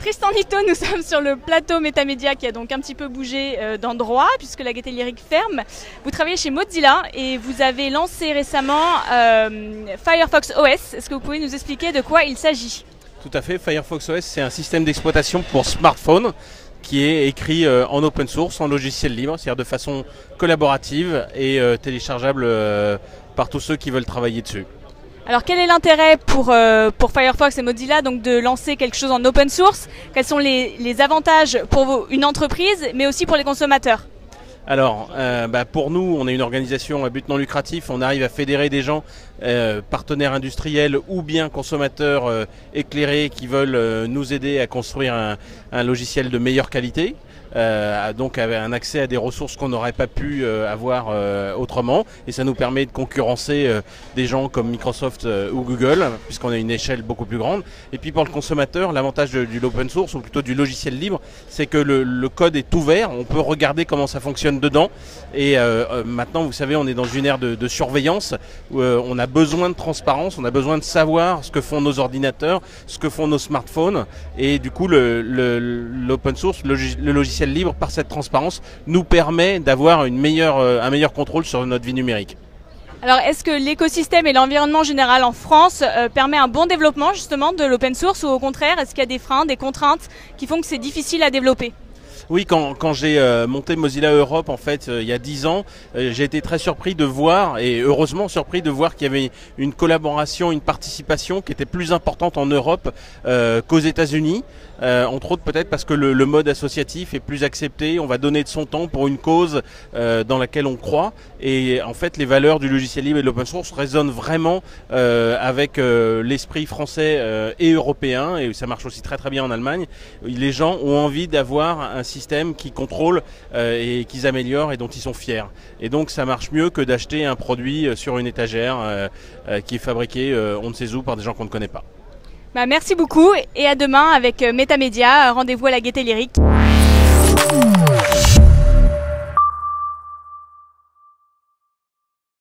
Tristan Nitto, nous sommes sur le plateau Metamedia qui a donc un petit peu bougé d'endroit puisque la Gaieté Lyrique ferme. Vous travaillez chez Mozilla et vous avez lancé récemment Firefox OS. Est-ce que vous pouvez nous expliquer de quoi il s'agit? Tout à fait, Firefox OS c'est un système d'exploitation pour smartphone qui est écrit en open source, en logiciel libre, c'est-à-dire de façon collaborative et téléchargeable par tous ceux qui veulent travailler dessus. Alors quel est l'intérêt pour Firefox et Mozilla donc de lancer quelque chose en open source? Quels sont les avantages pour une entreprise mais aussi pour les consommateurs? Alors, pour nous, on est une organisation à but non lucratif, on arrive à fédérer des gens, partenaires industriels ou bien consommateurs éclairés qui veulent nous aider à construire un logiciel de meilleure qualité. Donc avec un accès à des ressources qu'on n'aurait pas pu avoir autrement, et ça nous permet de concurrencer des gens comme Microsoft ou Google puisqu'on a une échelle beaucoup plus grande. Et puis pour le consommateur, l'avantage de l'open source ou plutôt du logiciel libre, c'est que le code est ouvert, on peut regarder comment ça fonctionne dedans, et maintenant vous savez on est dans une ère de surveillance où on a besoin de transparence, on a besoin de savoir ce que font nos ordinateurs, ce que font nos smartphones, et du coup l'open source, le logiciel libre par cette transparence nous permet d'avoir un meilleur contrôle sur notre vie numérique. Alors est-ce que l'écosystème et l'environnement général en France permet un bon développement justement de l'open source, ou au contraire est-ce qu'il y a des freins, des contraintes qui font que c'est difficile à développer? Oui, quand j'ai monté Mozilla Europe en fait il y a 10 ans, j'ai été très surpris de voir, et heureusement surpris de voir qu'il y avait une collaboration, une participation qui était plus importante en Europe qu'aux États-Unis. Entre autres peut-être parce que le mode associatif est plus accepté, on va donner de son temps pour une cause dans laquelle on croit, et en fait les valeurs du logiciel libre et de l'open source résonnent vraiment avec l'esprit français et européen, et ça marche aussi très très bien en Allemagne. Les gens ont envie d'avoir un système qui contrôle et qu'ils améliorent et dont ils sont fiers. Et donc ça marche mieux que d'acheter un produit sur une étagère qui est fabriqué on ne sait où par des gens qu'on ne connaît pas. Merci beaucoup et à demain avec Metamedia. Rendez-vous à la Gaieté Lyrique.